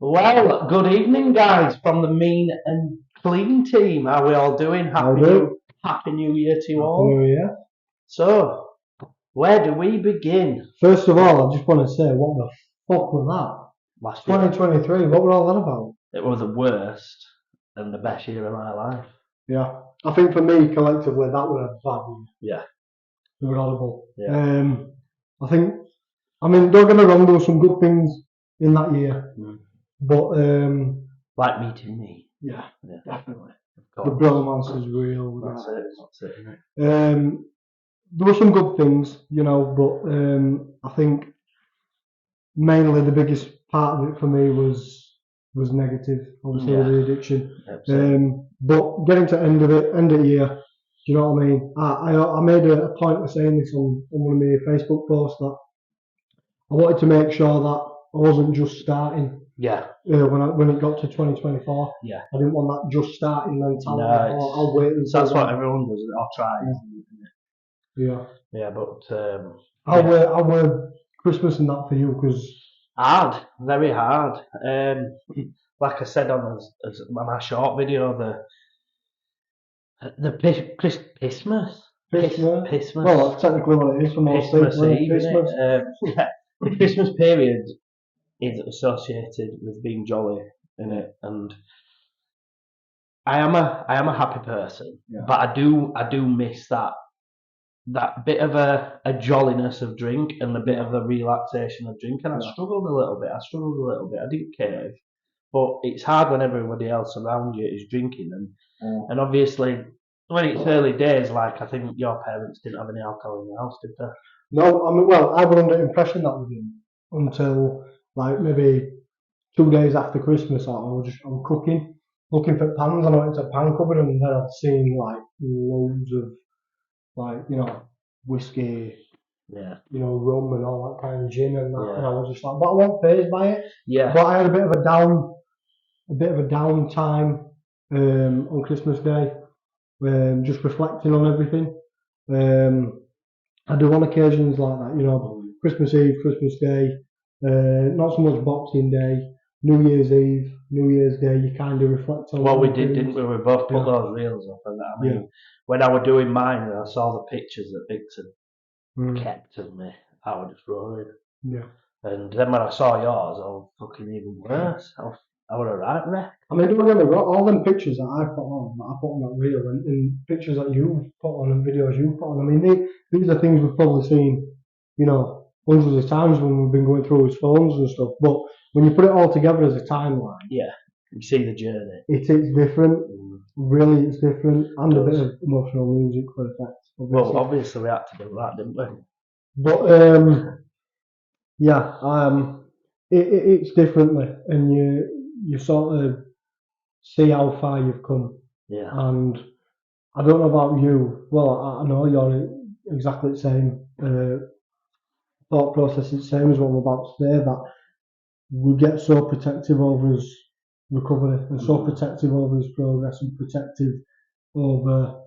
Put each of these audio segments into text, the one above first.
Well, good evening, guys, from the Mean and Clean team. How are we all doing? Happy New Year to you all. New Year. So, where do we begin? First of all, I just want to say, what the fuck was that? Last year, 2023, what were all that about? it was the worst and the best year of my life. Yeah. I think for me, collectively, that was a bad year. Yeah. It was horrible. Yeah. Don't get me wrong, there were some good things in that year. But, like meeting me. Yeah, definitely. The bromance is real. That's it, isn't it? There were some good things, but I think mainly the biggest part of it for me was negative, obviously with the addiction. But getting to end of the year, do you know what I mean? I made a point of saying this on one of my Facebook posts that I wanted to make sure that I wasn't just starting. Yeah. When it got to 2024. Yeah. I didn't want that just starting mentality. No, I'll wait until that's what everyone does. I'll try. Yeah. Yeah, but how were Christmas and that for you? Because hard, very hard. Like I said on my short video, the Christmas. Well, that's technically what it is for most people. The Christmas period is associated with being jolly, innit? And I am a happy person, but I do miss that bit of a jolliness of drink and a bit of the relaxation of drink, and I struggled a little bit. I didn't cave, but it's hard when everybody else around you is drinking, and obviously when it's early days, like I think your parents didn't have any alcohol in the house, did they? No, I was under the impression that we didn't until like maybe 2 days after Christmas. I'm cooking, looking for pans, and I went to a pan cupboard, and then I'd seen like loads of whiskey, rum and all that kind of gin and that, and I was just like, but I wasn't fazed by it. Yeah. But I had a bit of a down time on Christmas Day, just reflecting on everything. I do on occasions like that, Christmas Eve, Christmas Day, not so much Boxing Day, New Year's Eve, New Year's Day. You kind of reflect on. Well, we did, didn't we? We both put those reels up, and when I was doing mine, and I saw the pictures that Victor kept of me, I was just roaring. Yeah. And then when I saw yours, I was fucking even worse. I was a right wreck. Don't get me wrong, all them pictures that I put on that reel, and pictures that you've put on and videos you've put on, these are things we've probably seen, hundreds of times when we've been going through his phones and stuff, but when you put it all together as a timeline, you see the journey. It's different, really it's different, and a bit of emotional music for effect. Well, obviously we had to do that, didn't we? But, it's differently, and you sort of see how far you've come. Yeah. And I don't know about you. Well, I know you're exactly the same thought process. It's the same as what I'm about to say. That we get so protective over his recovery and so protective over his progress and protective over,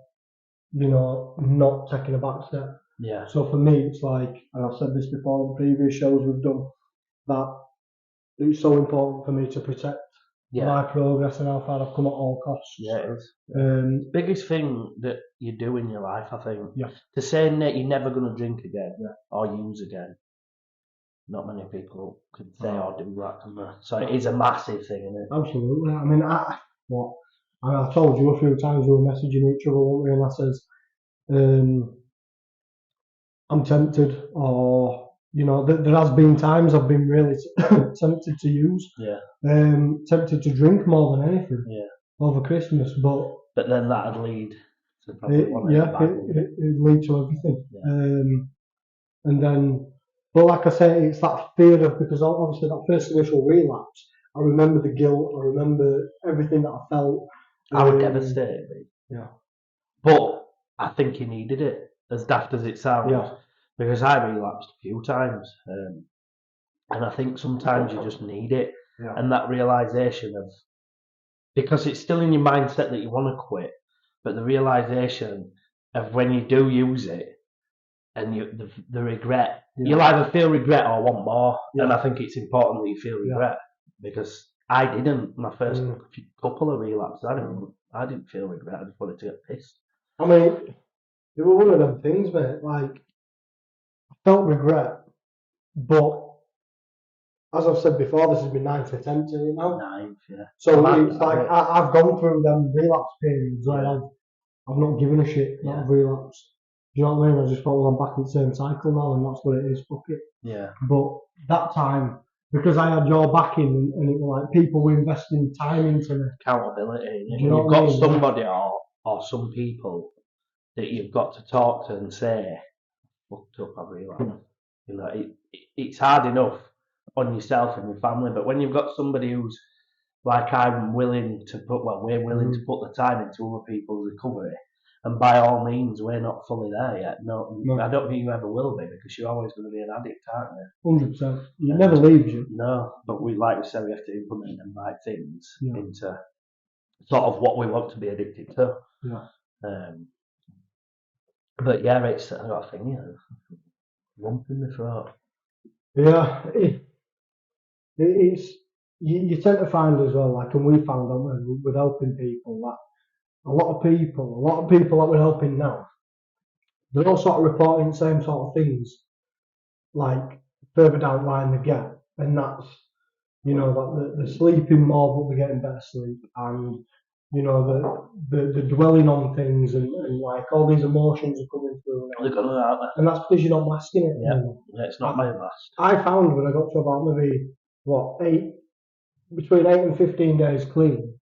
not taking a back step. Yeah. So for me, it's like, and I've said this before in previous shows we've done, that it's so important for me to protect my progress and how far I've come at all costs. Yeah, it is. Biggest thing that you do in your life, I think, to say that you're never going to drink again or use again. Not many people can say or do that, can they? So it is a massive thing, isn't it? Absolutely. I told you a few times we were messaging each other, weren't we? And I says, I'm tempted, or there has been times I've been really tempted to use, tempted to drink more than anything, over Christmas, but then that'd lead to probably it'd lead to everything, and then, but like I say, it's that fear of, because obviously that first initial relapse, I remember the guilt, I remember everything that I felt. I was devastated, but I think he needed it, as daft as it sounds. Yeah. Because I relapsed a few times, and I think sometimes you just need it, and that realisation of, because it's still in your mindset that you want to quit, but the realisation of when you do use it, and the regret, you'll either feel regret or want more, and I think it's important that you feel regret, because I didn't. My first couple of relapses, I didn't feel regret. I just wanted to get pissed. I mean, it was one of them things, mate. Like, I felt regret, but as I've said before, this has been 9th attempt in it now. 9th, yeah. So it's like I've gone through them relapse periods where I've not given a shit that I've relapsed. Do you know what I mean? I just thought, well, I'm back in the same cycle now, and that's what it is. Fuck it. Yeah. But that time, because I had your backing, and it was like people were investing time into me. Accountability. You've got somebody or some people that you've got to talk to and say, fucked up, I realise. You know, it's hard enough on yourself and your family, but when you've got somebody who's like we're willing to put the time into other people's recovery, and by all means, we're not fully there yet. No, I don't think you ever will be, because you're always going to be an addict, aren't you? 100%. You never leaves you. No, but like we said, we have to implement the right things into sort of what we want to be addicted to. Yeah. But yeah, it's I got a thing, lump in the throat. Yeah, it's you tend to find as well, like, and we found out with helping people that a lot of people that we're helping now, they're all sort of reporting the same sort of things, like further down the line they get, and that's, you know, that they're sleeping more but they're getting better sleep, and you know, the dwelling on things, and like all these emotions are coming through. They're gonna out there. And that's because you're not masking it. Yeah, it's not my mask. I found when I got to about maybe between 8 and 15 days clean,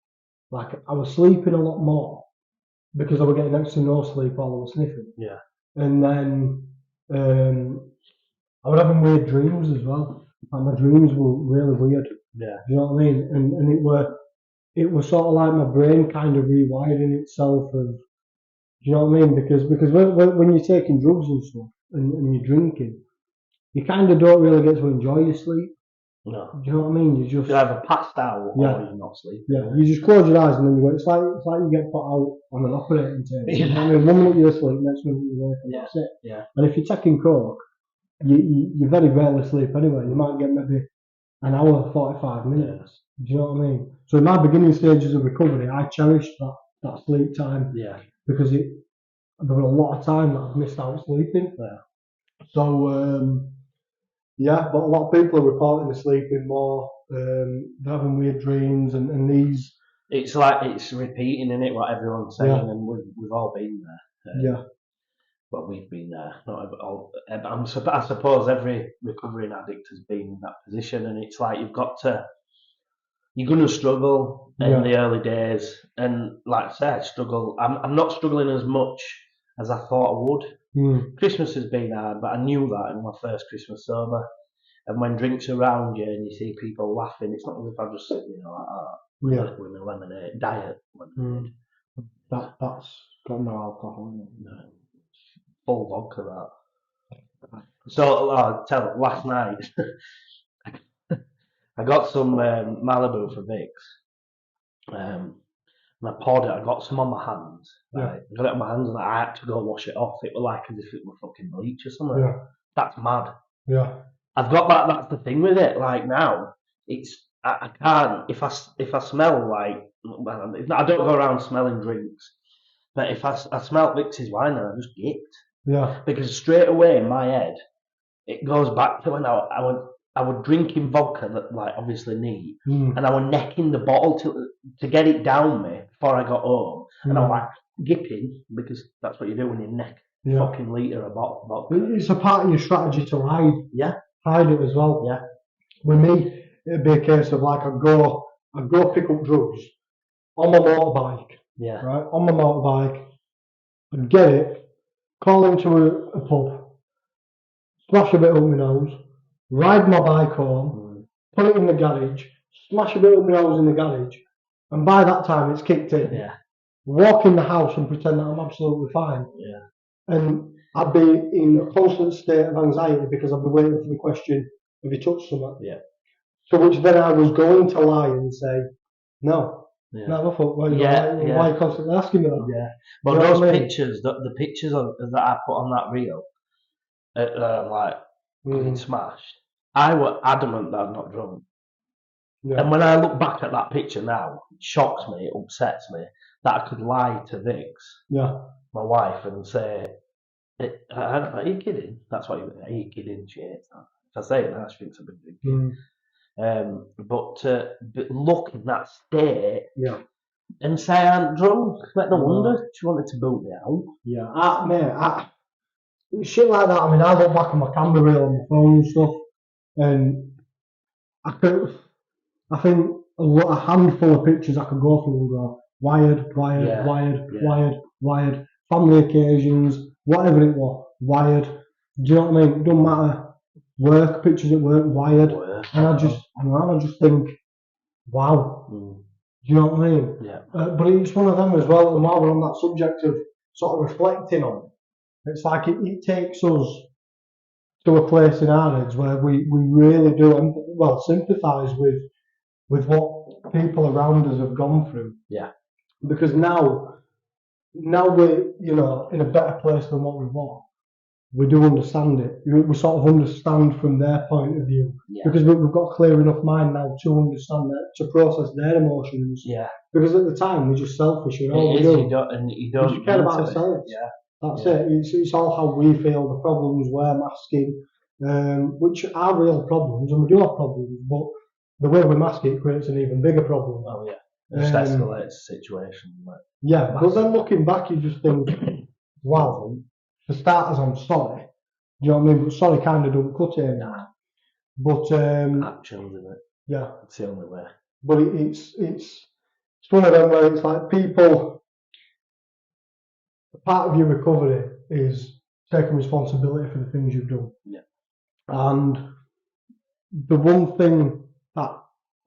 like I was sleeping a lot more because I was getting next to no sleep while I was sniffing. Yeah. And then I was having weird dreams as well. Like my dreams were really weird. Yeah. Do you know what I mean? And it was sort of like my brain kind of rewiring itself of, do you know what I mean? Because when you're taking drugs and stuff and you're drinking, you kind of don't really get to enjoy your sleep. No. Do you know what I mean? You're either passed out or you're not sleeping. Yeah, you just close your eyes and then you go. It's like you get put out on an operating table. Yeah. I mean, 1 minute you're asleep, next minute you're awake, and that's it. Yeah. And if you're taking coke, you very rarely sleep anyway. You might get maybe an hour, 45 minutes. Do you know what I mean? So in my beginning stages of recovery, I cherished that sleep time. Yeah. Because there was a lot of time that I've missed out sleeping. Yeah. So yeah, but a lot of people are reporting they're sleeping more. They're having weird dreams and these. It's like it's repeating, isn't it, what everyone's saying, and we've all been there. Well, we've been there. Not all. I suppose every recovering addict has been in that position, and it's like you're going to struggle in the early days, and like I said, struggle. I'm not struggling as much as I thought I would. Christmas has been hard, but I knew that in my first Christmas sober. And when drinks around you and you see people laughing, it's not as if I just sit like that with my lemonade, diet lemonade. That's got no alcohol in it. No. Full vodka, that. So, last night, I got some Malibu for Vicks. And I poured it, I got some on my hands. Right? I got it on my hands and I had to go wash it off. It was like as if it were fucking bleach or something. Yeah. That's mad. Yeah. I've got that. That's the thing with it. Like now, I can't. If I smell like, I don't go around smelling drinks, but if I smell Vic's wine, then I just gipped. Yeah. Because straight away in my head, it goes back to when I was drinking vodka that like obviously neat, and I was necking the bottle to get it down me before I got home, and I was like gipping because that's what you do when you neck fucking litre of vodka. It's a part of your strategy to hide. Yeah. Hide it as well. Yeah. With me, it'd be a case of like I'd go pick up drugs on my motorbike. Yeah. Right? On my motorbike. I'd get it, call into a pub, smash a bit up my nose, ride my bike home, put it in the garage, smash a bit up my nose in the garage, and by that time it's kicked in. Yeah. Walk in the house and pretend that I'm absolutely fine. Yeah. And I'd be in a constant state of anxiety because I'd be waiting for the question, have you touched something? Yeah. So which then I was going to lie and say, no. Yeah. No, I thought, why are you constantly asking me that? Yeah. But those pictures, the pictures that I put on that reel, like being smashed, I was adamant that I'm not drunk. Yeah. And when I look back at that picture now, it shocks me, it upsets me that I could lie to Vix, Yeah. my wife, and say, are you kidding? That's what are you kidding? She hates that. If I say it now, she thinks I'm a big kid. But look in that state and say I'm drunk. No wonder she wanted to boot me out. Yeah, shit like that. I mean, I look back on my camera reel on my phone and stuff, and I think a handful of pictures I could go through and go wired, family occasions, whatever it was, wired. Do you know what I mean? It don't matter. Work pictures at work, wired, and I just think, wow. Do you know what I mean? Yeah. But it's one of them as well. And while we're on that subject of sort of reflecting on it, it's like it takes us to a place in our heads where we really do sympathise with what people around us have gone through. Yeah. Because now we're in a better place than what we were. We do understand it. We sort of understand from their point of view because we've got a clear enough mind now to understand that, to process their emotions. Yeah. Because at the time we're just selfish. You know, you don't we just care about ourselves. Yeah. That's it. It's all how we feel. The problems we're masking, which are real problems, and we do have problems, but the way we mask it creates an even bigger problem. Oh yeah. It just escalates the situation. Yeah, but then looking back, you just think, wow. For starters, I'm sorry. Do you know what I mean? But sorry kind of don't cut it now. But actions, isn't it? Yeah, it's the only way. But it's one of them where it's like people. Part of your recovery is taking responsibility for the things you've done. Yeah. And the one thing that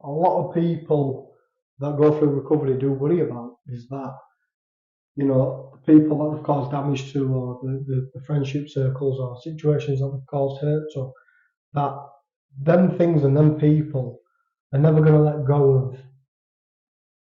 a lot of people that go through recovery do worry about is that, the people that have caused damage to, or the friendship circles or situations that have caused hurt to, that them things and them people are never going to let go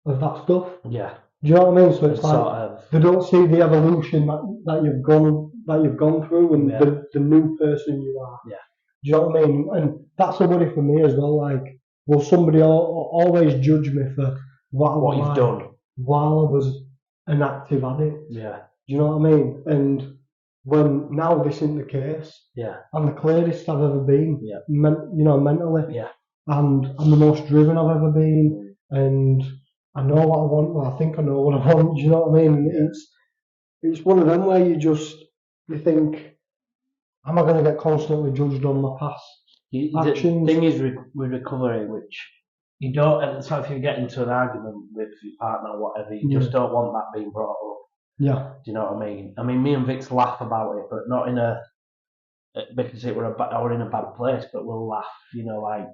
of that stuff. Yeah. Do you know what I mean? So it's like they don't see the evolution that you've gone through and the new person you are. Yeah. Do you know what I mean? And that's a worry for me as well. Like, will somebody always judge me for what you've done while I was an active addict? Yeah. Do you know what I mean? And when now this isn't the case, I'm the clearest I've ever been, mentally, and I'm the most driven I've ever been, and I know what I want. Well, I think I know what I want. Do you know what I mean? It's one of them where you think, am I going to get constantly judged on my past actions? The thing is with recovery, which you don't. So if you get into an argument with your partner or whatever, you just don't want that being brought up. Yeah. Do you know what I mean? I mean, me and Vix laugh about it, but not in because I were in a bad place. But we'll laugh. Like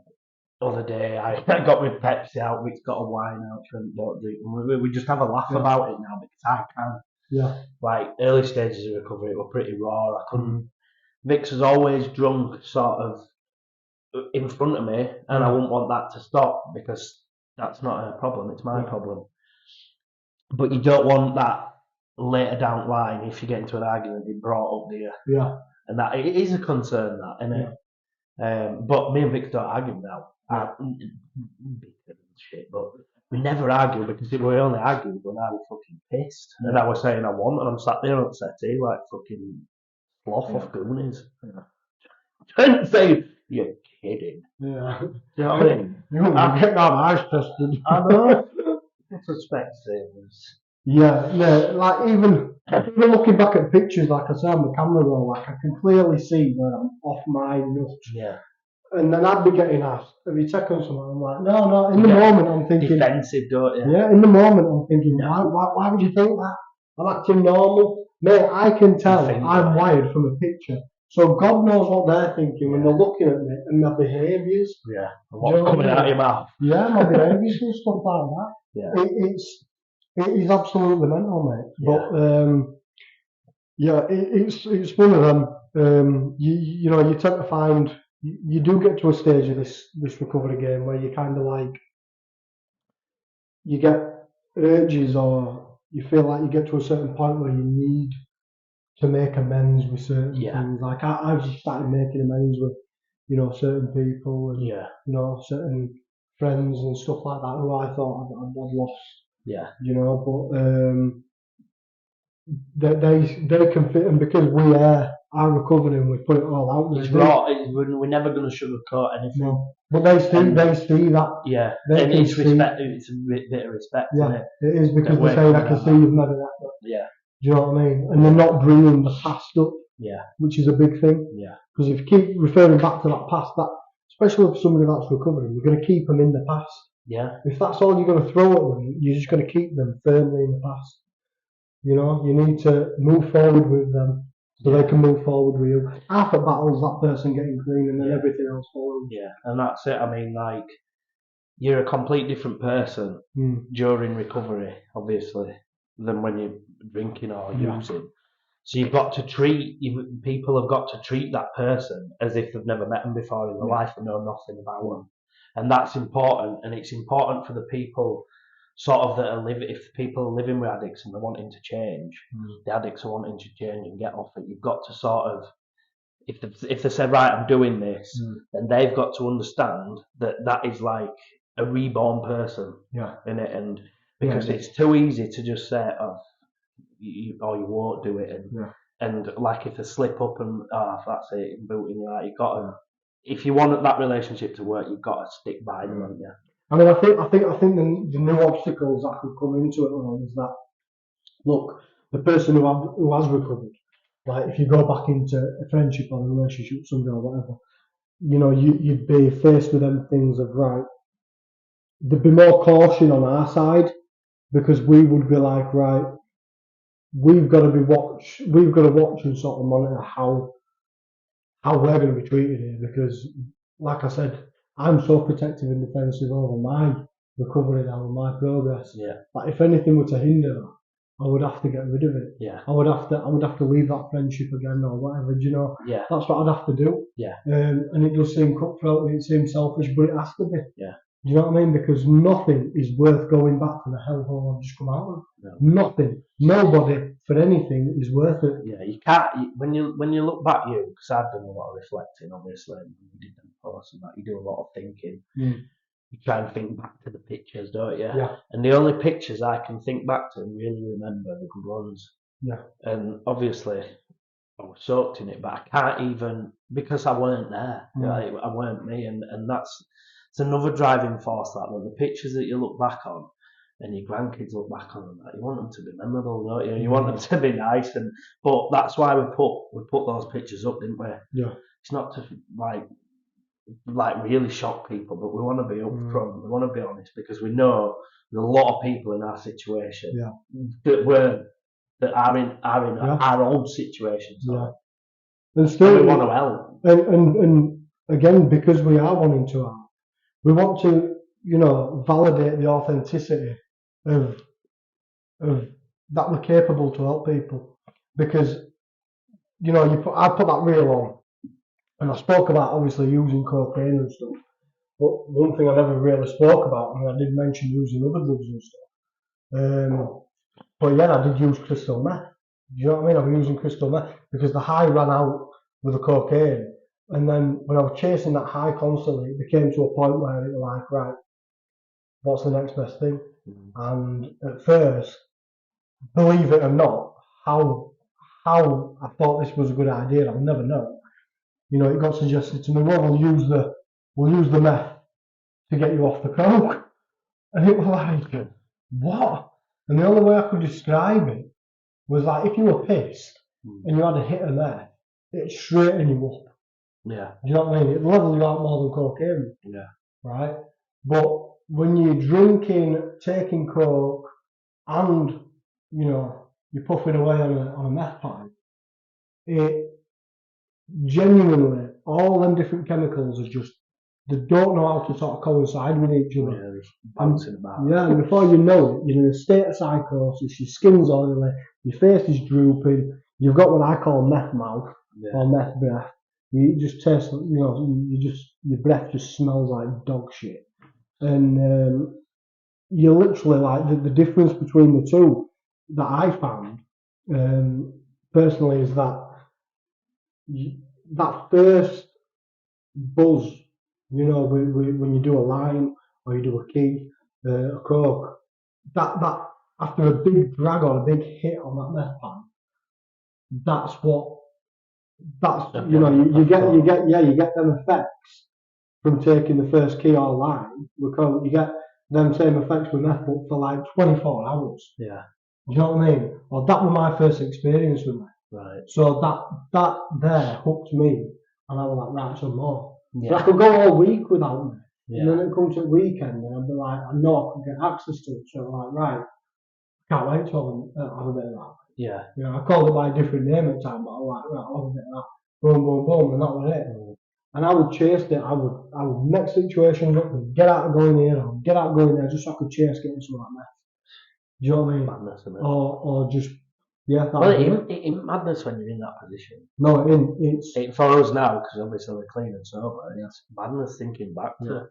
the other day, I got my Pepsi out. Vix got a wine out. She went, don't drink. And we just have a laugh about it now because I can't. Yeah. Like early stages of recovery were pretty raw. I couldn't. Vix was always drunk, sort of in front of me, and I wouldn't want that to stop because that's not her problem. It's my problem. But you don't want that later down the line, if you get into an argument, it brought up to you. Yeah. And that it is a concern, that, isn't it? But me and Vic don't argue now. Shit, but we never argue because if we only argued when I was fucking pissed. And I was saying I want, and I'm sat there on the settee like fucking sloth off Goonies. Don't say you're kidding. Yeah. Do you know what I mean? You're getting our eyes tested. I know. I suspect things. Yeah, like even looking back at pictures, like I say on the camera roll, like I can clearly see where I'm off my nuts. Yeah. And then I'd be getting asked, have you taken something? I'm like, no. In the moment, I'm thinking defensive, don't you? Yeah, in the moment, I'm thinking, why would you think that? I'm acting normal, mate. I can tell I'm wired from a picture. So God knows what they're thinking when they're looking at me and my behaviours. Yeah. And what's coming out of your mouth? Yeah, my behaviours and stuff like that. Yeah. It is absolutely mental, mate. But it's one of them. You tend to find you do get to a stage of this recovery game where you kind of like you get urges, or you feel like you get to a certain point where you need to make amends with certain things. Like I've just started making amends with certain people and certain friends and stuff like that who I thought I'd lost. Yeah. You know, but they can fit, and because we are recovered and we put it all out there. It's raw. We're never going to sugarcoat anything. No. But they see that. Yeah. They and it's respect. It's a bit of respect. Yeah, isn't it? it is, because they're saying, I can see you've made an effort. Yeah. Do you know what I mean? And they're not bringing the past up. Yeah. Which is a big thing. Yeah. Because if you keep referring back to that past, that especially for somebody that's recovering, you're going to keep them in the past. Yeah. If that's all you're going to throw at them, you're just going to keep them firmly in the past. You know, you need to move forward with them so they can move forward with you. Half the battle's that person getting clean, and then everything else follows. Yeah, and that's it. I mean, like, you're a complete different person during recovery, obviously, than when you're drinking or using. So you've got to people have got to treat that person as if they've never met them before in their life and know nothing about them. And that's important, and it's important for the people sort of that are if people are living with addicts and they're wanting to change, the addicts are wanting to change and get off it, you've got to sort of, if they say, right, I'm doing this, then they've got to understand that is like a reborn person, in it, and because it's too easy to just say, oh, you won't do it, and like if they slip up and that's it, and booting you out, you've got to, if you want that relationship to work, you've got to stick by them, haven't you? I mean, I think the new obstacles that could come into it is that, look, the person who has recovered, like if you go back into a friendship or a relationship with somebody or whatever, you know, you'd be faced with them things of, right, there'd be more caution on our side, because we would be like, right, we've got to watch and sort of monitor how we're going to be treated here, because, like I said, I'm so protective and defensive over my recovery now and my progress. Yeah. Like if anything were to hinder that, I would have to get rid of it. Yeah. I would have to leave that friendship again or whatever. Do you know? Yeah. That's what I'd have to do. Yeah. And it does seem cutthroat and it seems selfish, but it has to be. Yeah. Do you know what I mean? Because nothing is worth going back to the hellhole I've just come out of. No. Nothing. Nobody for anything is worth it. Yeah, you can't. When you look back, because I've done a lot of reflecting, obviously, and you did them posts and that. You do a lot of thinking. You try and think back to the pictures, don't you? Yeah. And the only pictures I can think back to and really remember are the good ones. Yeah. And obviously, I was soaked in it, but I can't even, because I weren't there. Like, I weren't me, and it's another driving force. That the pictures that you look back on, and your grandkids look back on them, you want them to be memorable, don't you? You want them to be nice, but that's why we put those pictures up, didn't we? Yeah. It's not to like really shock people, but we want to be upfront. We want to be honest, because we know there's a lot of people in our situation that are in our own situations. Yeah. And still, we want to help. And again, because we are wanting to help, we want to, you know, validate the authenticity of that we're capable to help people. Because, you know, I put that reel on, and I spoke about obviously using cocaine and stuff. But one thing I never really spoke about, and I did mention using other drugs and stuff. But yeah, I did use crystal meth. Do you know what I mean? I was using crystal meth because the high ran out with the cocaine. And then when I was chasing that high constantly, it became to a point where it was like, right, what's the next best thing? And at first, believe it or not, how I thought this was a good idea, I'll never know. You know, it got suggested to me, well, we'll use the meth to get you off the coke. And it was like, what? And the only way I could describe it was like if you were pissed and you had a hit of meth, it'd straighten you up. Yeah. Do you know what I mean? It'd level you out more than cocaine. Yeah. Right? But when you're drinking, taking coke, and, you know, you're puffing away on a meth pipe, it genuinely, all them different chemicals are just, they don't know how to sort of coincide with each other. Yeah, they're bouncing about. Yeah, and before you know it, you're in a state of psychosis, your skin's oily, your face is drooping, you've got what I call meth mouth, or meth breath. You just taste, you know, your breath just smells like dog shit. And you're literally like, the difference between the two that I found, personally, is that that first buzz, you know, when you do a line or you do a key, a coke, that after a big drag or a big hit on that meth pan, you get them effects from taking the first key or line. You get them same effects with meth, but for like 24 hours. Yeah. Do you know what I mean? Well, that was my first experience with meth. Right. So that there hooked me, and I was like, right, some more. Yeah. So I could go all week without meth. Yeah. And then it comes to the weekend, and I'd be like, I know I could get access to it. So I'm like, right, can't wait to have a bit of that. Yeah. You know, I called it by a different name at the time, but I was like, right, I'll have a bit of that. Boom, boom, boom, and that was it. And I would chase it. I would make situations up and get out of going here or get out of going there just so I could chase getting some like meth. Do you know what I mean? Madness, isn't it? Or just, yeah. Well, it ain't madness when you're in that position. No, it ain't. It's for us now, because obviously we're clean and sober. It's madness thinking back to it.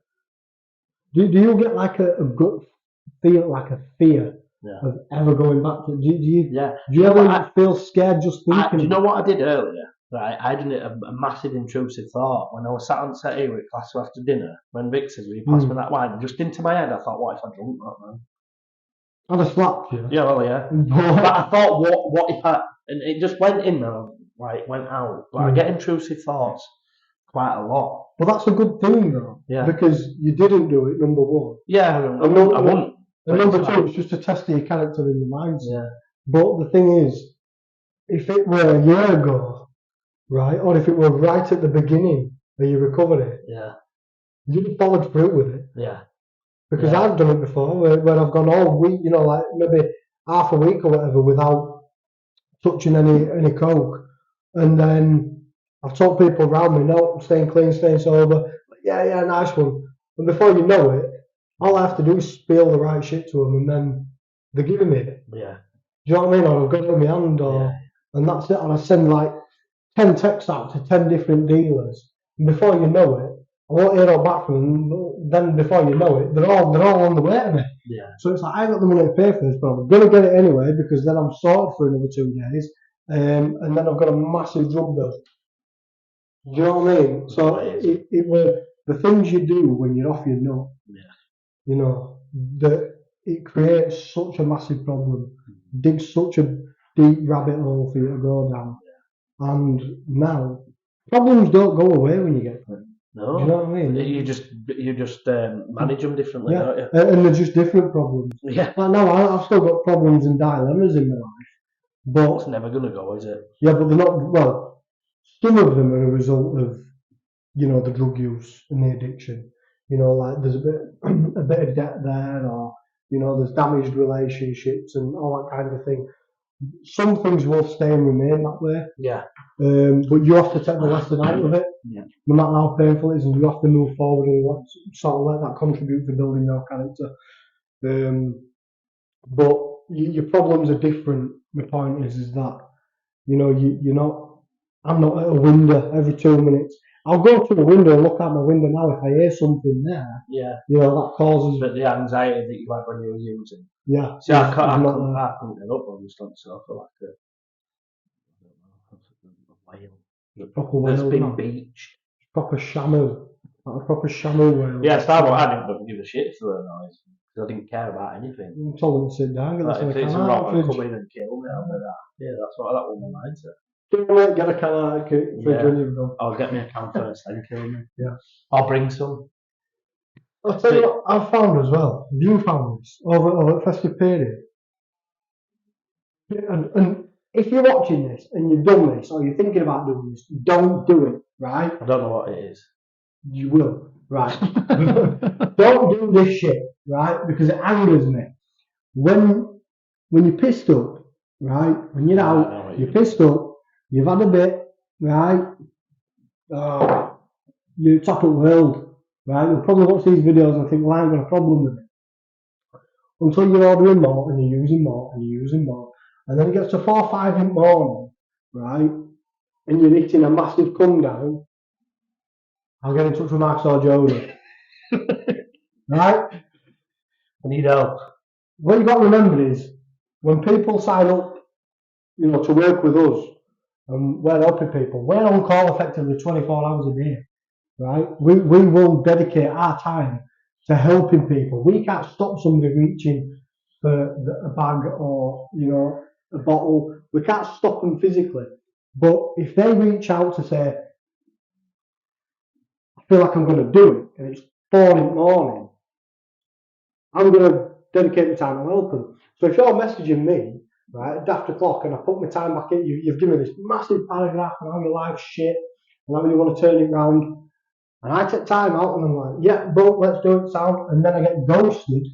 Do you get like a gut feel, like a fear of ever going back to? Do you ever feel scared just thinking? Do you know what I did earlier? Right, I had a massive intrusive thought when I was sat on set here with class after dinner. When Vic says, "Will you pass me that wine?" Just into my head, I thought, "What if I drunk that, man?" I'd have slapped you. Yeah, well, yeah. But I thought, what if I? And it just went in there, like went out. But I get intrusive thoughts quite a lot. But that's a good thing, though. Yeah. Because you didn't do it, number one. Yeah, I wouldn't. And number two, it's just to test your character in your mind. Yeah. But the thing is, if it were a year ago, right, or if it were right at the beginning of your recovery, you'd have followed through with it. Yeah. Because I've done it before, where I've gone all week, you know, like maybe half a week or whatever without touching any coke, and then I've told people around me, no, I'm staying clean, staying sober. Yeah, nice one. And before you know it, all I have to do is spill the right shit to them, and then they're giving me it. Yeah. Do you know what I mean? Or I've got it in my hand, and that's it. And I send like 10 texts out to 10 different dealers, and before you know it, I won't hear all back from them. Then before you know it, they're all on the way to me. Yeah. So it's like I got the money to pay for this, but I'm gonna get it anyway because then I'm sorted for another 2 days, and then I've got a massive drug bill. Do you know what I mean? So it were the things you do when you're off your nut. Yeah. You know that it creates such a massive problem, digs such a deep rabbit hole for you to go down, and now problems don't go away when you get clean. No. Do you know what I mean? You just manage them differently, don't you? And they're just different problems. Yeah. Like now, I've still got problems and dilemmas in my life, but it's never gonna go, is it? Yeah, but they're not. Well, some of them are a result of, you know, the drug use and the addiction. You know, like there's a bit of debt there, or you know, there's damaged relationships and all that kind of thing. Some things will stay and remain that way. Yeah. But you have to take the lesson out of it, no matter how painful it is, and you have to move forward and sort of let that contribute to building your character. But your problems are different. My point is that, you know, you're not. I'm not at a window every 2 minutes. I'll go to the window and look out my window now if I hear something there. Yeah. You know, that causes. But the anxiety that you had when you were using. Yeah. See, I couldn't get up on the stunt, so I feel like a whale. Proper whale. That's been beached. Proper shamu. Like a proper shamu whale. Yeah, I didn't give a shit if they were noise. Because I didn't care about anything. I told them to sit down. Like, if it's a robber, come in and kill me, I'll do that. Yeah, that was my mindset. Get a can out of the fridge when you've done. I'll get me a can first, then kill me. Yeah. I'll bring some. I'll tell you what I've found as well. You found this over the festive period. And if you're watching this and you've done this or you're thinking about doing this, don't do it, right? I don't know what it is. You will, right? Don't do this shit, right? Because it angers me. When you're pissed up, right? When you're out, you're pissed up. You've had a bit, right? You're top of the world, right? You'll probably watch these videos and think, well, I ain't got a problem with it. Until you're ordering more and you're using more and you're using more. And then it gets to 4 or 5 in the morning, right? And you're hitting a massive come down. I'll get in touch with Marcus or Jody. Right? I need help. What you've got to remember is, when people sign up, you know, to work with us, and we're helping people, we're on call effectively 24 hours a day, right? We will dedicate our time to helping people. We can't stop somebody reaching for a bag or, a bottle. We can't stop them physically. But if they reach out to say, I feel like I'm going to do it, and it's 4 in the morning, I'm going to dedicate my time and help them. So if you're messaging me, right, at after o'clock, and I put my time back in, you've given me this massive paragraph on how your life's shit, and how you want to turn it round, and I take time out, and I'm like, yeah, bro, let's do it, sound, and then I get ghosted,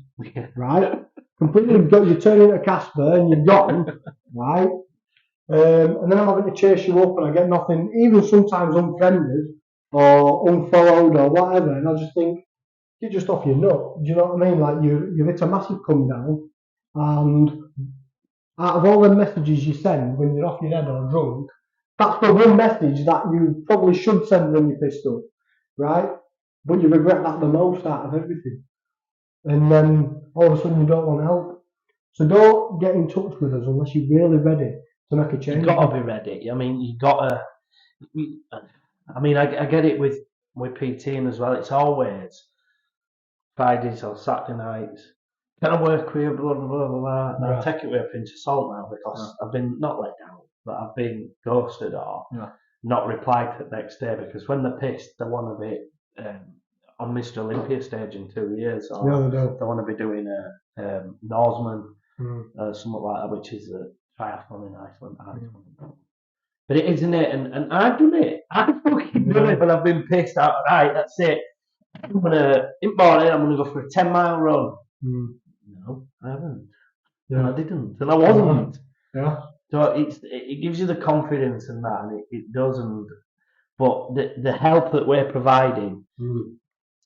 right? Completely, you turn into Casper, and you're gone, right? And then I'm having to chase you up, and I get nothing, even sometimes unfriended, or unfollowed, or whatever, and I just think, you're just off your nut. Do you know what I mean? Like you've hit a massive come down, and out of all the messages you send when you're off your head or drunk, that's the one message that you probably should send when you're pissed off, right? But you regret that the most out of everything, and then all of a sudden you don't want help. So don't get in touch with us unless you're really ready to make a change. You've got to be ready. I mean, you've got to. I mean, I get it with PTing as well. It's always Fridays or Saturday nights. Can I work with you? Blah blah blah blah. And I take it with a pinch of salt now because I've been not let down, but I've been ghosted or not replied the next day because when they're pissed, they want to be on Mr. Olympia stage in 2 years, or they want to be doing a Norseman, something like that, which is a triathlon in Iceland. But it isn't it, and I've done it. I've fucking done it when I've been pissed out. Right, that's it. In the morning, I'm gonna go for a 10-mile run. No, I haven't. And I didn't, and I wasn't. So it gives you the confidence and that, and it doesn't. But the help that we're providing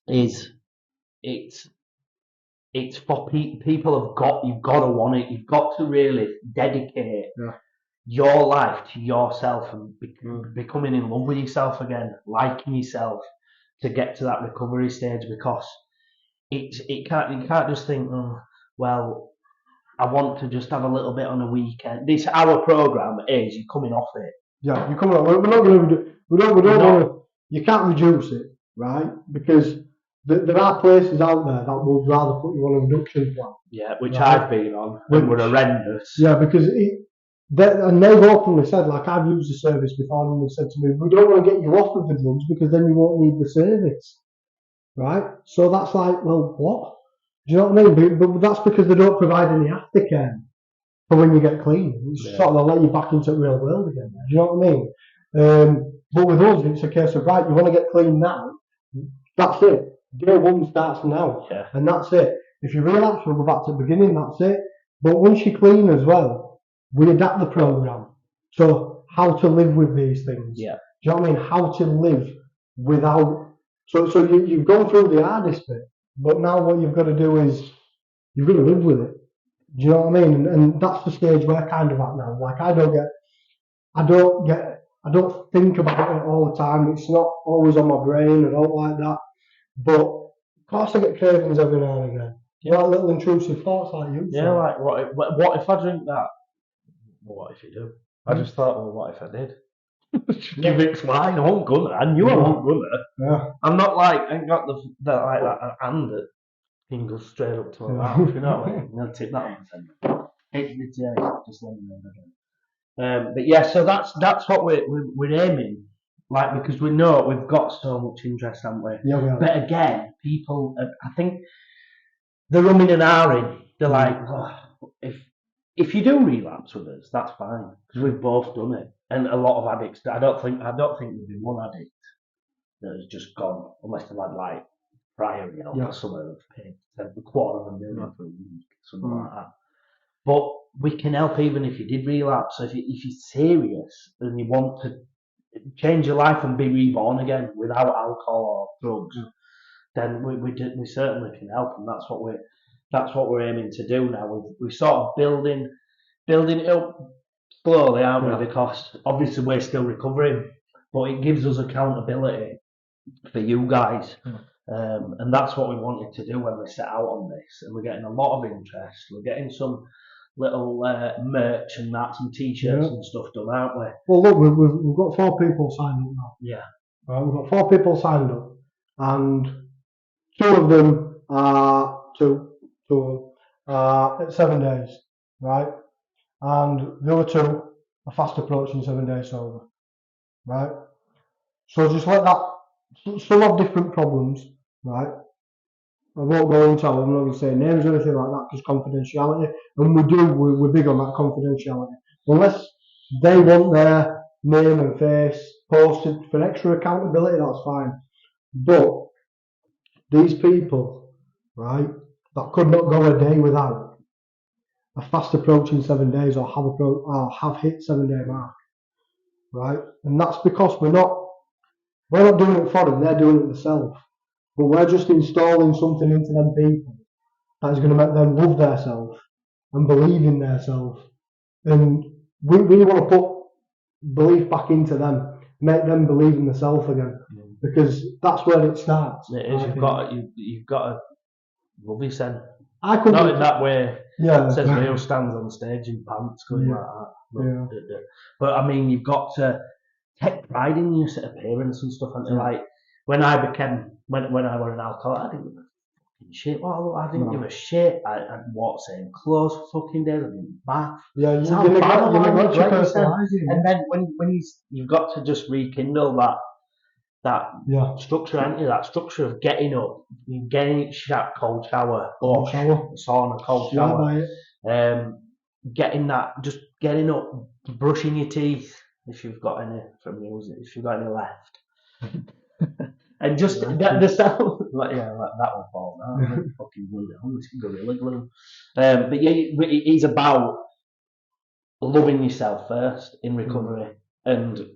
is it's for people you've got to want it. You've got to really dedicate your life to yourself and becoming in love with yourself again, liking yourself to get to that recovery stage, because you can't just think, oh, well, I want to just have a little bit on a weekend. Our program is you're coming off it. Yeah, you're coming off. We're not going to do. We don't want to. You can't reduce it, right? Because there are places out there that would rather put you on a reduction plan. Yeah, which I've been on, and were horrendous. Yeah, because and they've openly said, like, I've used the service before, and they've said to me, we don't want to get you off of the drugs because then you won't need the service, right? So that's like, well, what? Do you know what I mean? But that's because they don't provide any aftercare for when you get clean. It's sort of let you back into the real world again. Do you know what I mean? But with us, it's a case of, right, you want to get clean now, that's it. Day one starts now, and that's it. If you relapse, we'll go back to the beginning, that's it. But once you're clean as well, we adapt the program. So how to live with these things. Yeah. Do you know what I mean? How to live without. So you've gone through the hardest bit, but now what you've got to do is you've got to live with it. Do you know what I mean? And that's the stage we're kind of at now. Like I don't think about it all the time. It's not always on my brain. I don't like that. But of course I get cravings every now and again. You know, like little intrusive thoughts like you. Yeah, like what if I drink that? Well, what if you do? I just thought, well, what if I did? You mix wine, I won't gonna. I knew I won't gonna. Yeah. I'm not like, I ain't got that hand that can go straight up to my mouth, you know what I mean? I'll tip that on the just let me know again. But yeah, so that's what we're aiming, like, because we know we've got so much interest, haven't we? Yeah, we are. But again, people, I think they're umming and ahhing. They're like, oh, if you do relapse with us, that's fine, because we've both done it. And a lot of addicts, I don't think there'd be one addict that has just gone, unless they've had like prior help or somewhere they've paid $250,000 for a week, something like that. But we can help even if you did relapse. So if you're serious and you want to change your life and be reborn again without alcohol or drugs, then we certainly can help, and that's what we're aiming to do now. We're sort of building it up slowly, aren't we? Because obviously we're still recovering, but it gives us accountability for you guys, and that's what we wanted to do when we set out on this. And we're getting a lot of interest. We're getting some little merch and that, some t-shirts and stuff done, aren't we? Well, look, we've got 4 people signed up now. Yeah. Right, we've got 4 people signed up, and 2 of them Two at 7 days, right? And the other two are fast approaching 7 days sober, right? So just like that, some have different problems, right? I won't go into it, I'm not going to say names or anything like that, because confidentiality, and we're big on that confidentiality. Unless they want their name and face posted for extra accountability, that's fine. But these people, right, that could not go a day without, are fast approaching 7 days or have hit 7 day mark, right? And that's because we're not doing it for them, they're doing it themselves. But we're just installing something into them people that is going to make them love themselves and believe in themselves. And we want to put belief back into them, make them believe in themselves again, because that's where it starts. It is. You've got to love yourself. I could not in that way. Yeah. It says Rio stands on stage in pants going like that. But I mean, you've got to take pride in your appearance and stuff. And like when I was an alcoholic, I didn't give a fucking shit. Well, I didn't give a shit. I wore the same clothes for fucking days. I didn't bath. Yeah, and then when you've got to just rekindle that structure, haven't you? That structure of getting up, getting cold shower, sauna, cold shower, getting up, brushing your teeth if you've got any from music, if you've got any left, and just the sound, like that one fall down, fucking glue it on, it's gorilla glue. But yeah, it's about loving yourself first in recovery and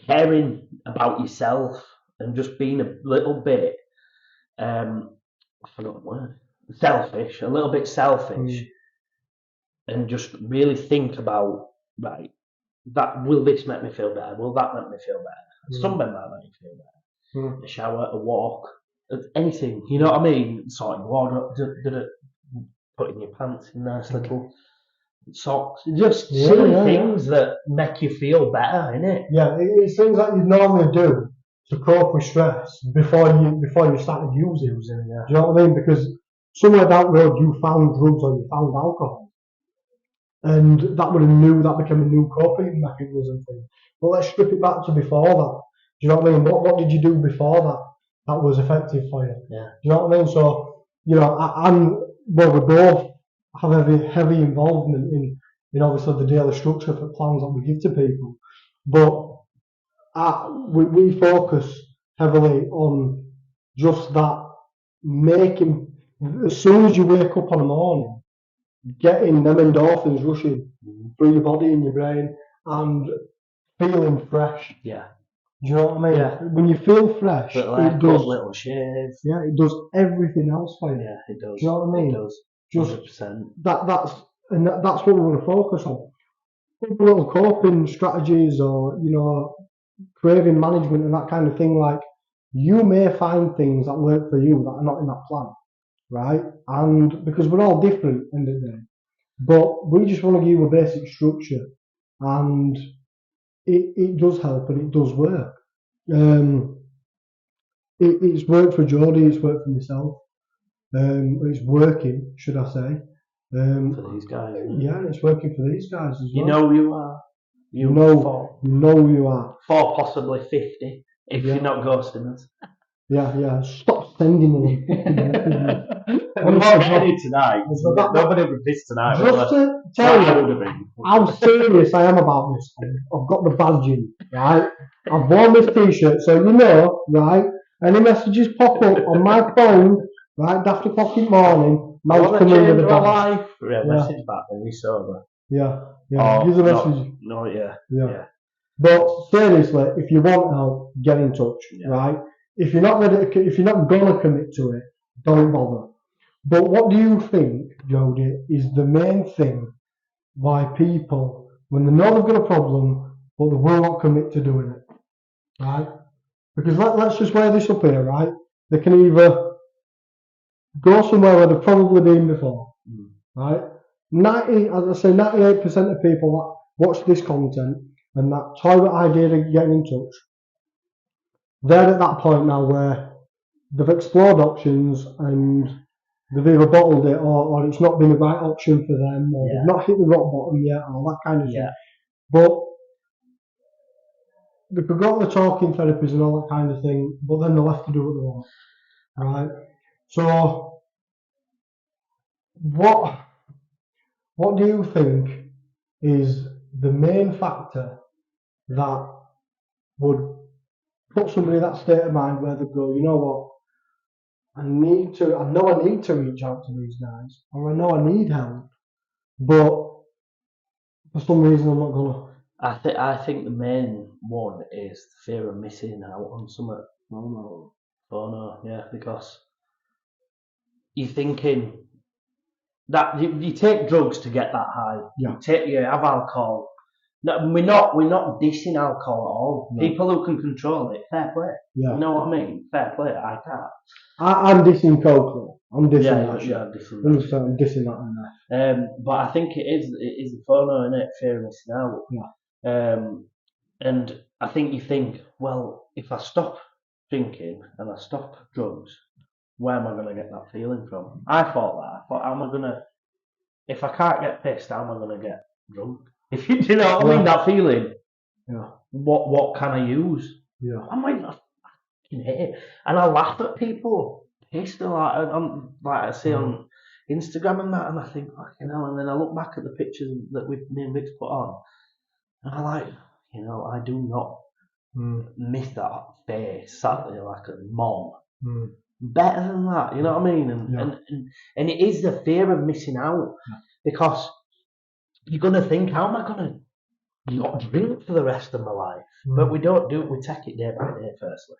caring about yourself. And just being a little bit, I forgot the word, selfish, a little bit selfish, and just really think about, right, will this make me feel better? Will that make me feel better? Sunburn might make me feel better. A shower, a walk, anything, you know what I mean? Sorting water, putting your pants in nice little socks, just silly things that make you feel better, innit? Yeah, it's things that you normally do to cope with stress before you started using. Do you know what I mean? Because somewhere down the road you found drugs or you found alcohol, and that became a new coping mechanism for you. But let's strip it back to before that. Do you know what I mean? What did you do before that was effective for you? Yeah. Do you know what I mean? So we both have heavy involvement in obviously the daily structure for plans that we give to people, but we focus heavily on just that, making, as soon as you wake up in the morning, getting them endorphins rushing through your body and your brain and feeling fresh. Yeah. Do you know what I mean? Yeah. When you feel fresh, it does little shave. Yeah, it does everything else for you. Yeah, it does. Do you know what I mean? It does. 100%. That's what we want to focus on. Little coping strategies, or craving management and that kind of thing. Like, you may find things that work for you that are not in that plan, right? And because we're all different end of the day, but we just want to give you a basic structure, and it does help and it does work. It's worked for Jody, it's worked for myself. It's working, should I say? For these guys. Yeah, it's working for these guys as well. You know who you are. You know who you are. 4, possibly 50, if you're not ghosting us. Yeah. Stop sending them. We won't get any tonight. Nobody would this tonight. Just to tell you how serious I am about this, I've got the badging, right? I've worn this t-shirt, so right? Any messages pop up on my phone, right, after o'clock in the morning, man's coming with a badge. Message back when we sober. Yeah. Use a message. Yeah. But seriously, if you want help, get in touch, right? If you're not ready, if you're not gonna commit to it, don't bother. But what do you think, Jody, is the main thing why people, when they know they've got a problem, but they will not commit to doing it, right? Because let's just weigh this up here, right? They can either go somewhere where they've probably been before, right? 98% of people that watch this content and that toy the idea of getting in touch, they're at that point now where they've explored options and they've either bottled it or it's not been the right option for them, or they've not hit the rock bottom yet, or that kind of thing. But they could go to the talking therapies and all that kind of thing, but then they're left to do what they want, right? So, what do you think is the main factor that would put somebody in that state of mind where they go, you know what, I know I need to reach out to these guys, or I know I need help, but for some reason I'm not gonna. I think the main one is the fear of missing out on something. FOMO, yeah, because you're thinking that you take drugs to get that high. You have alcohol. No, we're not dissing alcohol at all. No. People who can control it, fair play. Yeah. You know what I mean? Fair play. I can't. I'm dissing coke. I'm dissing that. I'm dissing that. But I think it is the FOMO, innit? Fear of missing out. Yeah. And I think you think, well, if I stop drinking and I stop drugs, where am I going to get that feeling from? I thought, how am I going to, if I can't get pissed, how am I going to get drunk? If you know what I mean, that feeling. Yeah. What can I use? Yeah. I'm like, I fucking hate it. And I laugh at people pissed and like I see on Instagram and that, and I think, fucking hell, and then I look back at the pictures that me and Vic's put on, and I like, I do not miss that face, sadly, like a mom. Better than that, you know what I mean? And it is the fear of missing out, because you're going to think, how am I going to not drink for the rest of my life? But we don't do it, we take it day by day, firstly.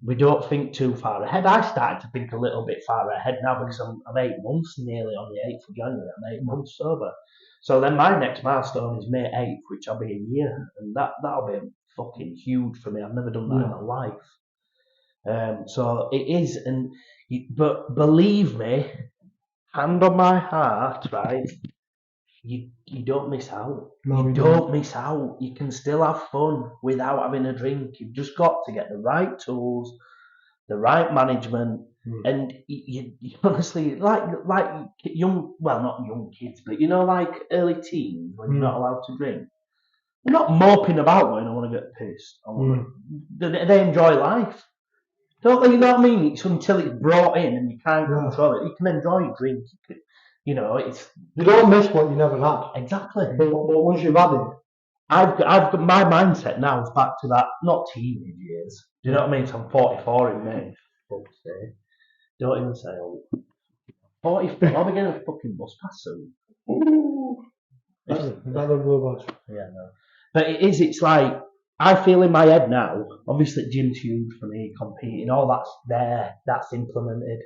We don't think too far ahead. I started to think a little bit far ahead now, because I'm 8 months, nearly on the 8th of January, I'm 8 months sober. So then my next milestone is May 8th, which I'll be a year, and that'll be fucking huge for me. I've never done that in my life. So it is, but believe me, hand on my heart, right? You don't miss out. No, you don't miss out. You can still have fun without having a drink. You've just got to get the right tools, the right management, and you honestly, like young, well, not young kids, but like early teens when you're not allowed to drink. They're not moping about when I want to get pissed. They enjoy life. Don't they? You know what I mean? It's until it's brought in and you can't control it. You can enjoy your drink. It's you don't miss what you never had. Exactly. But once you've had it, I've got my mindset now is back to that, not teenage years. Do you know what I mean? So I'm 44 in May. Fuck's sake. Don't even say old. 44. I'll be getting a fucking bus pass soon. Is that the blue badge? Yeah, no. But it's like, I feel in my head now, obviously gym's huge for me, competing, all that's there, that's implemented.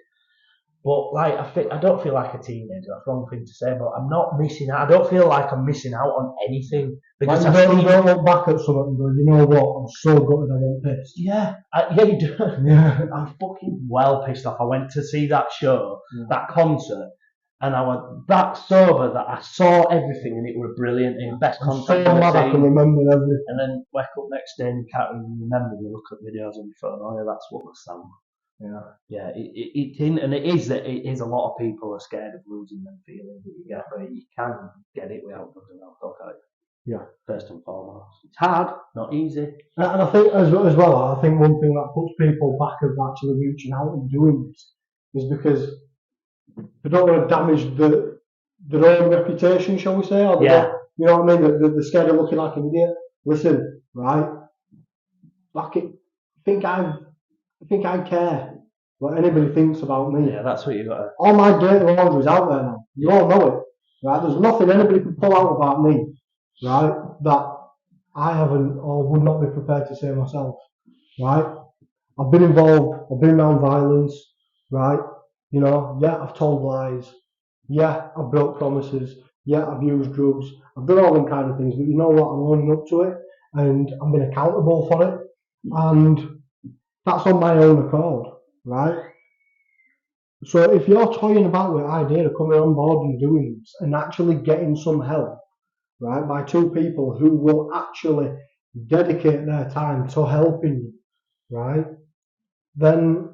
But I don't feel like a teenager. That's the wrong thing to say. But I'm not missing out. I don't feel like I'm missing out on anything, because you don't look back at something and go, you know what? I'm so gutted I went pissed. Yeah, you do. Yeah, I'm fucking well pissed off. I went to see that show, that concert, and I went that sober that I saw everything, and it was brilliant. It was best concert I've seen. I can remember everything. And then wake up next day and you can't even remember. You look at videos on your phone. Oh yeah, that's what was sound. Yeah. It is a lot of people are scared of losing them feelings that you get, but you can get it without drugs and alcohol, can't you? Yeah. First and foremost, it's hard, not easy. And I think as well, I think one thing that puts people back of actually reaching out and doing this is because they don't want to damage their own reputation, shall we say? Or you know what I mean? They're scared of looking like an idiot. Listen, right? I think I care what anybody thinks about me. Yeah, that's what you got to. All my dirty laundry is out there now. You all know it, right? There's nothing anybody can pull out about me, right? That I haven't or would not be prepared to say myself, right? I've been involved. I've been around violence, right? I've told lies. Yeah, I've broke promises. Yeah, I've used drugs. I've done all them kind of things. But you know what? I'm owning up to it, and I'm being accountable for it, and that's on my own accord, right? So if you're toying about with the idea of coming on board and doing this and actually getting some help, right, by two people who will actually dedicate their time to helping you, right, then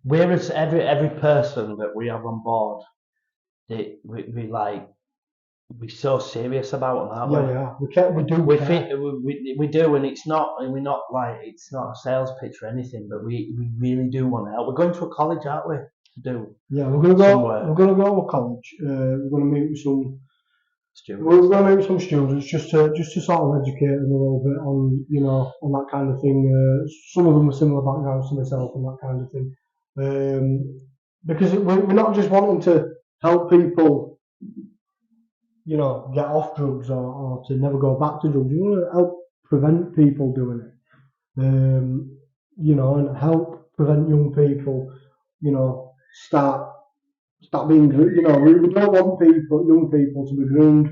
whereas every person that we have on board, we're so serious about them, aren't we? Yeah, we are. We do. We do, and we're not like, it's not a sales pitch or anything, but we really do want to help. We're going to a college, aren't we? To do. Yeah, we're gonna go. Somewhere. We're gonna go to a college. We're gonna meet with some students. We're gonna meet with some students just to sort of educate them a little bit on on that kind of thing. Some of them are similar backgrounds to myself and that kind of thing. Because we're not just wanting to help people, get off drugs or to never go back to drugs. We want to help prevent people doing it. And help prevent young people, start being, we don't want young people to be groomed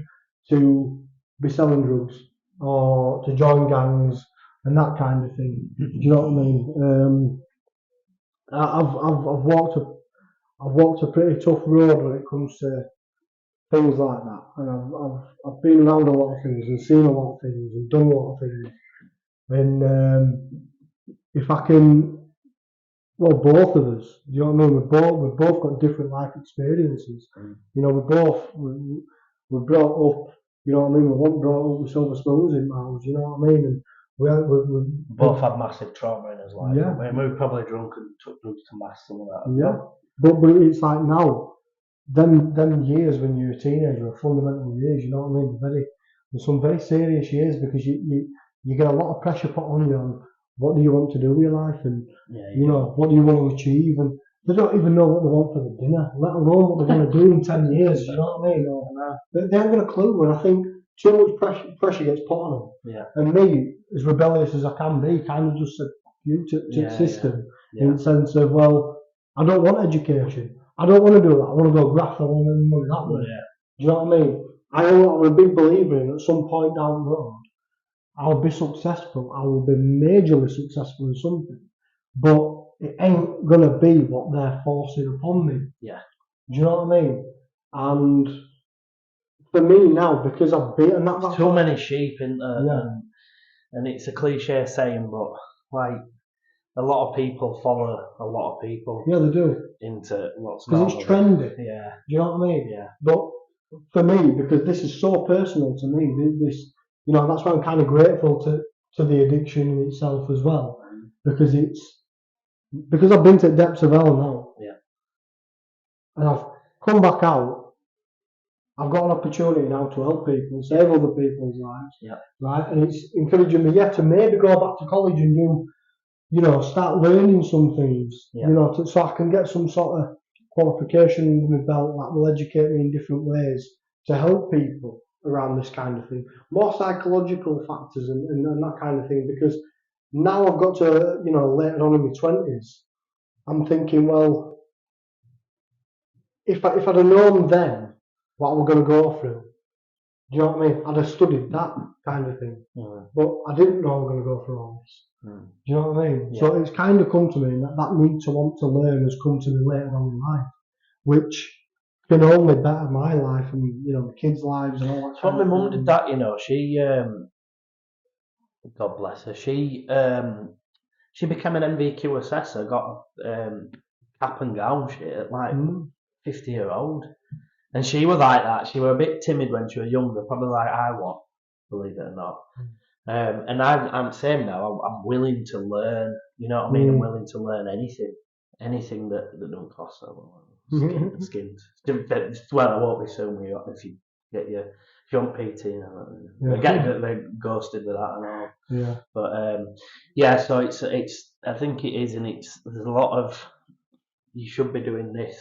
to be selling drugs or to join gangs and that kind of thing. Do you know what I mean? I've walked a pretty tough road when it comes to things like that, and I've been around a lot of things and seen a lot of things and done a lot of things. And if I can, well, both of us, do you know what I mean? We've both got different life experiences. We're brought up, you know what I mean? We weren't brought up with silver spoons in mouths, you know what I mean? And we both had massive trauma in us life. Yeah. We were probably drunk and took drugs to mask some of that. Yeah. But it's like now, them years when you're a teenager are fundamental years, you know what I mean? There's some very serious years because you get a lot of pressure put on you on what do you want to do with your life and what do you want to achieve, and they don't even know what they want for the dinner, let alone what they want to do in 10 years, you know what I mean? They haven't got a clue, and I think too much pressure gets put on them. Yeah. And me, as rebellious as I can be, kind of just said you to the system in the sense of, well, I don't want education. I don't want to do that. I want to go graft. I want to earn money that way. Yeah. Do you know what I mean? I'm a big believer in at some point down the road, I'll be successful. I will be majorly successful in something, but it ain't gonna be what they're forcing upon me. Yeah. Do you know what I mean? And for me now, because I've beaten that. There's too many sheep in there. Yeah. And it's a cliche saying, but like, a lot of people follow a lot of people. Yeah, they do. Into what's because it's trendy. Yeah. Do you know what I mean? Yeah. But for me, because this is so personal to me, this, that's why I'm kind of grateful to the addiction in itself as well, because I've been to the depths of hell now. Yeah. And I've come back out. I've got an opportunity now to help people, save other people's lives. Yeah. Right. And it's encouraging me, to maybe go back to college and do, start learning some things, so I can get some sort of qualification under my belt that will educate me in different ways to help people around this kind of thing. More psychological factors and that kind of thing, because now I've got to, later on in my 20s, I'm thinking, well, if I'd have known then what I was going to go through, do you know what I mean? I'd have studied that kind of thing. Mm. But I didn't know I was going to go through all this. Mm. Do you know what I mean? Yeah. So it's kind of come to me, that need to want to learn has come to me later on in life, which can only better my life and, the kids' lives and all that. So my mum did that, she, God bless her, she became an MVQ assessor, got cap and gown shit at like 50-year-old. And she was like that. She was a bit timid when she was younger, probably like I was, believe it or not. And I'm the same now. I'm willing to learn. You know what I mean? I'm willing to learn anything that don't cost so much. Skins. Well, I won't be soon if you get your jump PT. They're ghosted with that and all. Yeah. But so it's. I think it is, and there's a lot of. You should be doing this.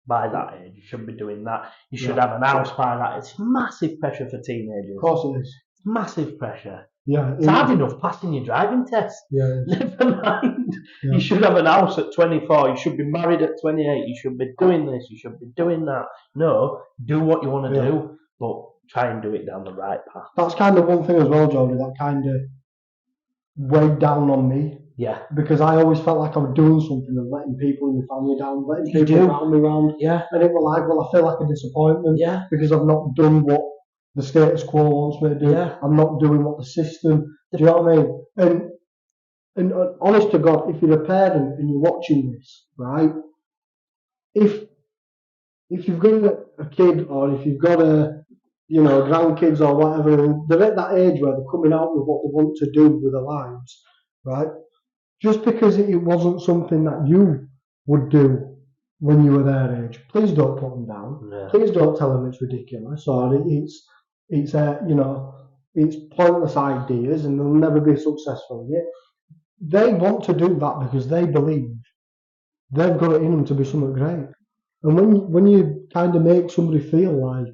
By that age, you should be doing that. You should have an house by that. It's massive pressure for teenagers. Of course it is. It's massive pressure. Yeah. It's hard enough passing your driving test. Yeah. Never mind. Yeah. You should have an house at 24. You should be married at 28. You should be doing this. You should be doing that. No, do what you want to do, but try and do it down the right path. That's kind of one thing as well, Jody, that kind of weighed down on me. Yeah. Because I always felt like I was doing something and letting people in the family down, letting people around me down. Yeah. And it was like, well, I feel like a disappointment. Yeah. Because I've not done what the status quo wants me to do. Yeah. I'm not doing what the system. Do you know what I mean? And And honest to God, if you're a parent and you're watching this, right? If you've got a kid or if you've got grandkids or whatever, and they're at that age where they're coming out with what they want to do with their lives, right? Just because it wasn't something that you would do when you were their age, please don't put them down. Yeah. Please don't tell them it's ridiculous or it's pointless ideas and they'll never be successful in it. They want to do that because they believe they've got it in them to be something great. And when you kind of make somebody feel like,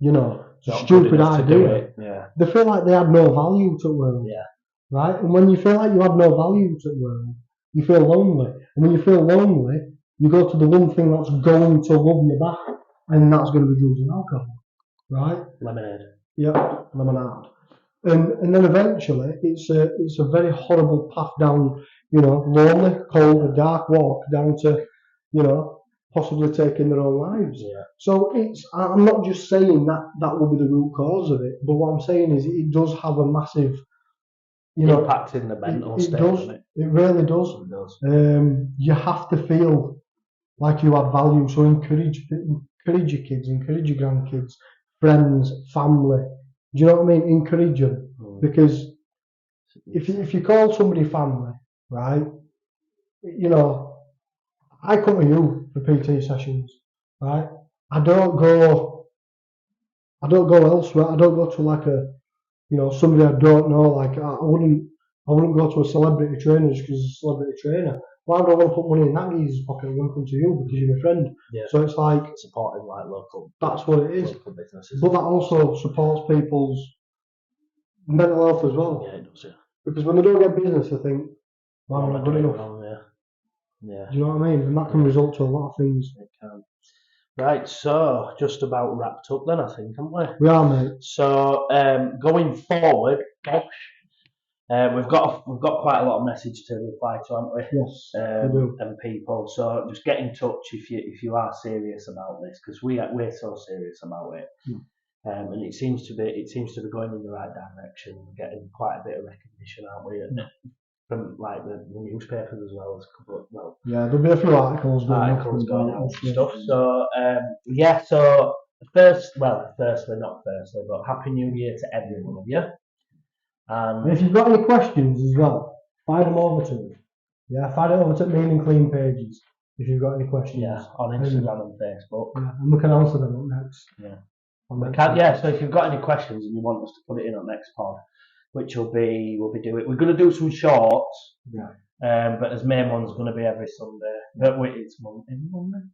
it's a stupid idea, they feel like they had no value to the world. Yeah. Right? And when you feel like you have no value to the world, you feel lonely. And when you feel lonely, you go to the one thing that's going to love you back, and that's going to be drugs and alcohol. Right? Lemonade. Yeah, lemonade. And then eventually, it's a very horrible path down, lonely, cold, a dark walk down to, possibly taking their own lives. Yeah. So I'm not just saying that will be the root cause of it, but what I'm saying is it does have a massive, impact in the mental state. Doesn't it? It really does. It does. You have to feel like you have value. So encourage your kids, encourage your grandkids, friends, family. Do you know what I mean? Encourage them. Because if you call somebody family, right? I come to you for PT sessions, right? I don't go elsewhere. I don't go to like somebody I don't know. Like I wouldn't go to a celebrity trainer just because it's a celebrity trainer. Why would I want to put money in that geezer's pocket? I'm going to come to you because you're my friend. Yeah. So it's like supporting like local. That's what it is. Local businesses. But that also supports people's mental health as well. Yeah, it does. Yeah. Because when they don't get business, they think, "Well, I'm not good enough." Yeah. Do you know what I mean? And that can result to a lot of things. It can. Right, so just about wrapped up then, I think, haven't we? We are, mate. So going forward, we've got quite a lot of message to reply to, haven't we? Yes, we do. And people, so just get in touch if you are serious about this, because we're so serious about it. And it seems to be going in the right direction. We're getting quite a bit of recognition, aren't we? From like the newspapers as well as a couple of there'll be a few articles going out and stuff. So so firstly, but Happy New Year to every one of you. And if you've got any questions as well, fire them over to me. Yeah, fire it over to Mean&Clean pages if you've got any questions. Yeah, on Instagram and Facebook. Yeah, and we can answer them up next. Yeah. So if you've got any questions and you want us to put it in on next pod, which we'll be doing. We're going to do some shorts, but as main one's going to be every Sunday. But it's Monday. Is it Monday?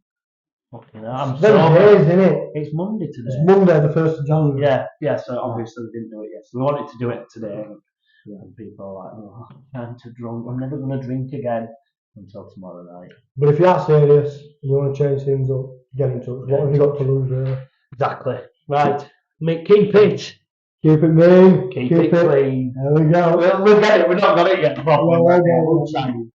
Fucking hell, I'm sorry, isn't it? It's Monday today. It's Monday, the 1st of January. Yeah. So obviously we didn't do it yet. So we wanted to do it today, and people are like, "Oh, I'm too drunk. I'm never going to drink again until tomorrow night." But if you are serious and you want to change things up, get in touch. What have you got to lose, really? Exactly. Right. Keep it. Keep it mean. Keep it clean. There we go. We'll get it. We've not got it yet. Properly.